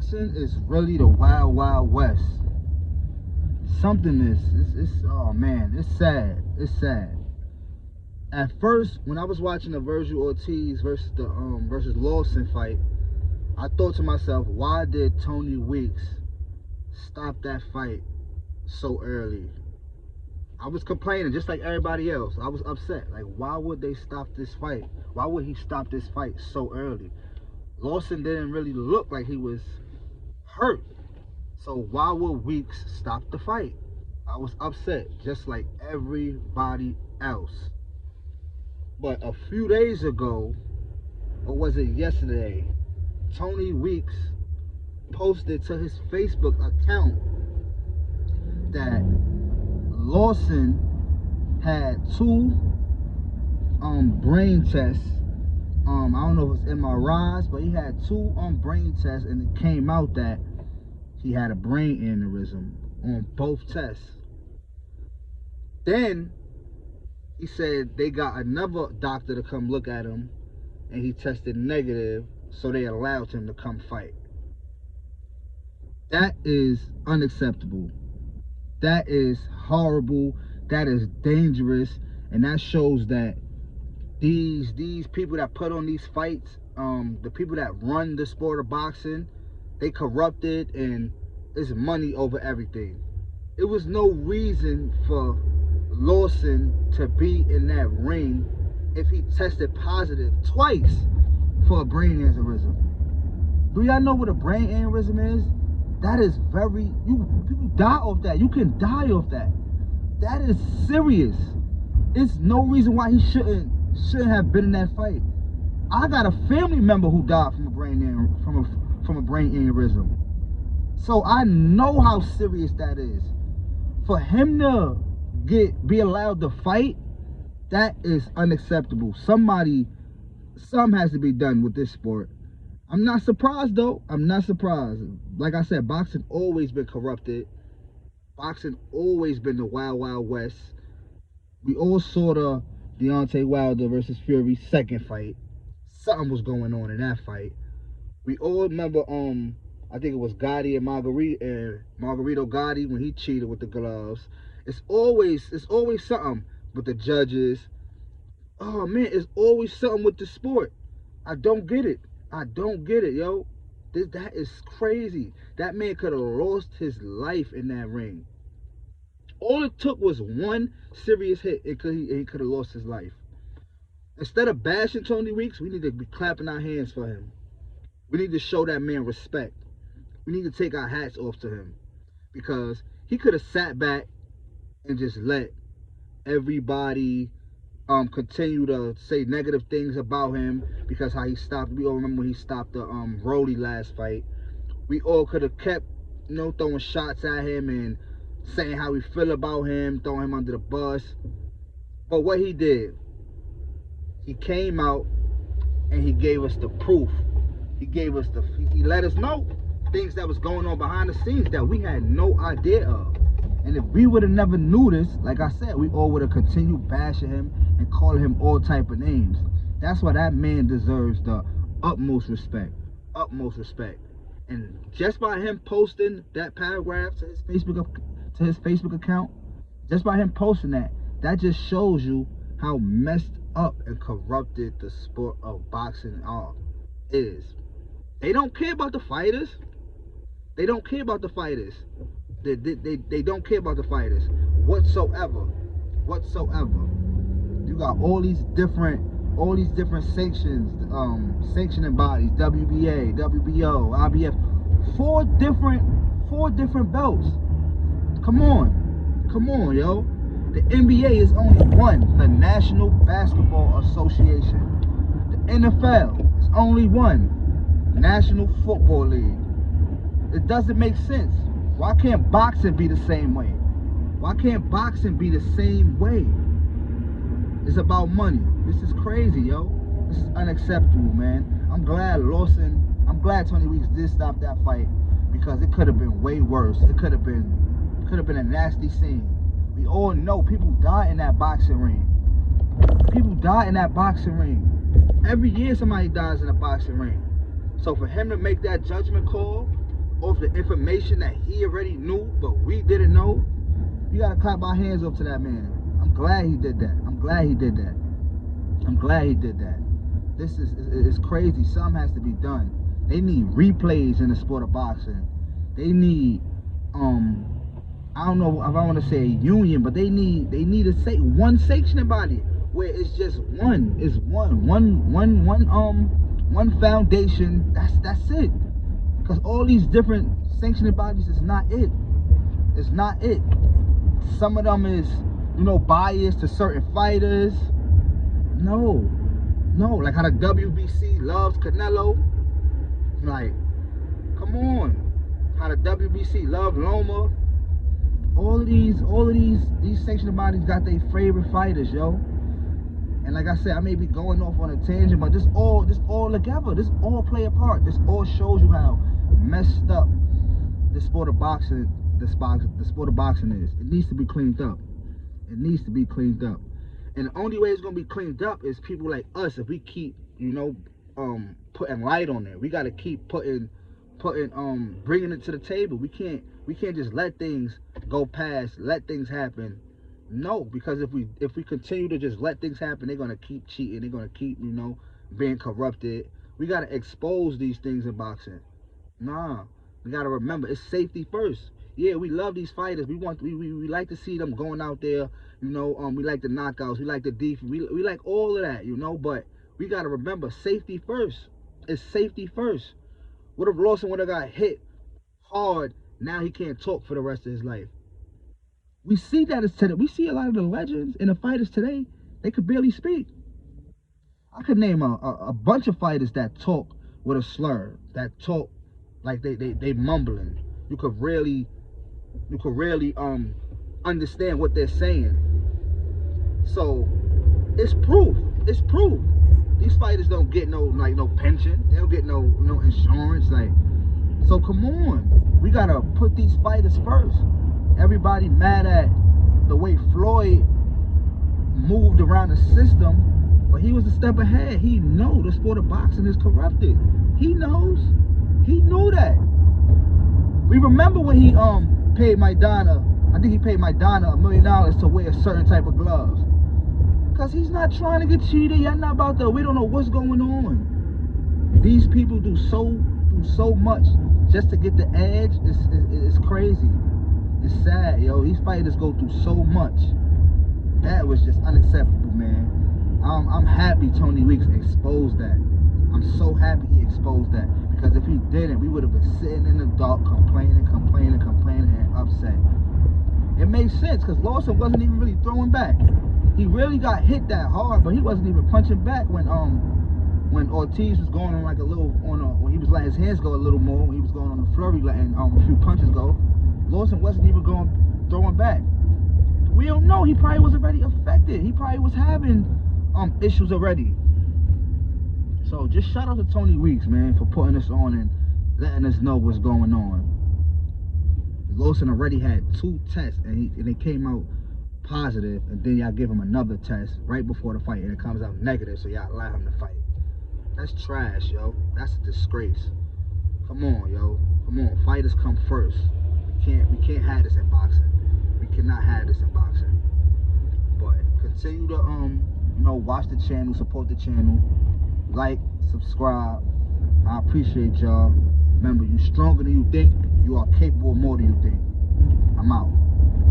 boxing is really the wild, wild west. Something it's oh man, it's sad. It's sad. At first, when I was watching the Virgil Ortiz versus the versus Lawson fight, I thought to myself, why did Tony Weeks stop that fight so early? I was complaining just like everybody else. I was upset. Like, why would they stop this fight? Why would he stop this fight so early? Lawson didn't really look like he was hurt. So why would Weeks stop the fight? I was upset, just like everybody else. But a few days ago, or was it yesterday, Tony Weeks posted to his Facebook account that Lawson had 2 brain tests. I don't know if it's MRIs, but he had 2 brain tests, and it came out that he had a brain aneurysm on both tests. Then he said they got another doctor to come look at him, and he tested negative, so they allowed him to come fight. That is unacceptable. That is horrible. That is dangerous, and that shows that these people that put on these fights, the people that run the sport of boxing, they corrupted, and it's money over everything. It was no reason for Lawson to be in that ring if he tested positive twice for a brain aneurysm. Do y'all know what a brain aneurysm is? That is people die off that. You can die off that. That is serious. It's no reason why he shouldn't have been in that fight. I got a family member who died from a brain aneurysm. So I know how serious that is. For him to be allowed to fight, that is unacceptable. Something has to be done with this sport. I'm not surprised though. I'm not surprised. Like I said, boxing always been corrupted. Boxing always been the wild, wild west. We all saw the Deontay Wilder versus Fury second fight. Something was going on in that fight. We all remember I think it was Gotti and Margarito Gotti when he cheated with the gloves. It's always something with the judges. Oh man, it's always something with the sport. I don't get it. I don't get it, yo. That is crazy. That man could have lost his life in that ring. All it took was one serious hit, and he could have lost his life. Instead of bashing Tony Weeks, we need to be clapping our hands for him. We need to show that man respect. We need to take our hats off to him, because he could have sat back and just let everybody continue to say negative things about him, because how he stopped. We all remember when he stopped the Rolly last fight. We all could have kept, throwing shots at him and saying how we feel about him, throwing him under the bus. But what he did, he came out and he gave us the proof. He let us know things that was going on behind the scenes that we had no idea of. And if we would have never knew this, like I said, we all would have continued bashing him and calling him all type of names. That's why that man deserves the utmost respect. Utmost respect. And just by him posting that paragraph to his Facebook account, just by him posting that just shows you how messed up and corrupted the sport of boxing is. They don't care about the fighters. They don't care about the fighters. They don't care about the fighters whatsoever. You got all these different sanctioning bodies, WBA, WBO, IBF, four different belts. Come on, yo. The NBA is only one, the National Basketball Association. The NFL is only one, National Football League. It doesn't make sense. Why can't boxing be the same way? Why can't boxing be the same way? It's about money. This is crazy, yo. This is unacceptable, man. I'm glad Tony Weeks did stop that fight, because it could have been way worse. It could have been a nasty scene. We all know people die in that boxing ring. People die in that boxing ring. Every year somebody dies in a boxing ring. So for him to make that judgment call, off the information that he already knew, but we didn't know. We gotta clap our hands up to that man. I'm glad he did that. I'm glad he did that. I'm glad he did that. This is crazy. Something has to be done. They need replays in the sport of boxing. They need I don't know if I want to say a union, but they need to say one sanctioning body where it's just one foundation. That's it. Because all these different sanctioning bodies is not it. It's not it. Some of them is, you know, biased to certain fighters. No, like how the WBC loves Canelo. Like, come on. How the WBC love Loma. All of these sanctioning bodies got their favorite fighters, yo. And like I said, I may be going off on a tangent, but this all together. This all play a part. This all shows you how messed up the sport of boxing, the sport of boxing is. It needs to be cleaned up. It needs to be cleaned up. And the only way it's gonna be cleaned up is people like us. If we keep, you know, putting light on there, we gotta keep bringing it to the table. We can't just let things go past, let things happen. No, because if we continue to just let things happen, they're gonna keep cheating. They're gonna keep, you know, being corrupted. We gotta expose these things in boxing. Nah, we gotta remember it's safety first. Yeah, we love these fighters. We like to see them going out there. You know, we like the knockouts. We like the defense. We like all of that. You know, but we gotta remember safety first. It's safety first. What if Lawson would have got hit hard? Now he can't talk for the rest of his life. We see that today. We see a lot of the legends and the fighters today. They could barely speak. I could name a bunch of fighters that talk with a slur, that talk like they mumbling. You could really understand what they're saying. So it's proof. It's proof. These fighters don't get no pension. They don't get no insurance. Like, so come on. We gotta put these fighters first. Everybody mad at the way Floyd moved around the system, but he was a step ahead. He knows the sport of boxing is corrupted. He knows. He knew that. We remember when he paid Maidana. I think he paid Maidana $1 million to wear a certain type of gloves. Because he's not trying to get cheated. Y'all not about to. We don't know what's going on. These people do so much just to get the edge. It's crazy. It's sad, yo. These fighters go through so much. That was just unacceptable, man. I'm happy Tony Weeks exposed that. I'm so happy he exposed that. Because if he didn't, we would have been sitting in the dark complaining and upset. It makes sense because Lawson wasn't even really throwing back. He really got hit that hard, but he wasn't even punching back when Ortiz was going on like a little when he was letting his hands go a little more, when he was going on the flurry, letting a few punches go. Lawson wasn't even throwing back. We don't know. He probably was already affected. He probably was having issues already. So just shout out to Tony Weeks, man, for putting this on and letting us know what's going on. Lawson already had 2 tests and they came out positive, and then y'all give him another test right before the fight and it comes out negative, so y'all allow him to fight. That's trash, yo. That's a disgrace. Come on, yo. Come on. Fighters come first. We can't have this in boxing. We cannot have this in boxing. But continue to you know, watch the channel, support the channel, like, subscribe. I appreciate y'all. Remember, you stronger than you think. You are capable of more than you think. I'm out.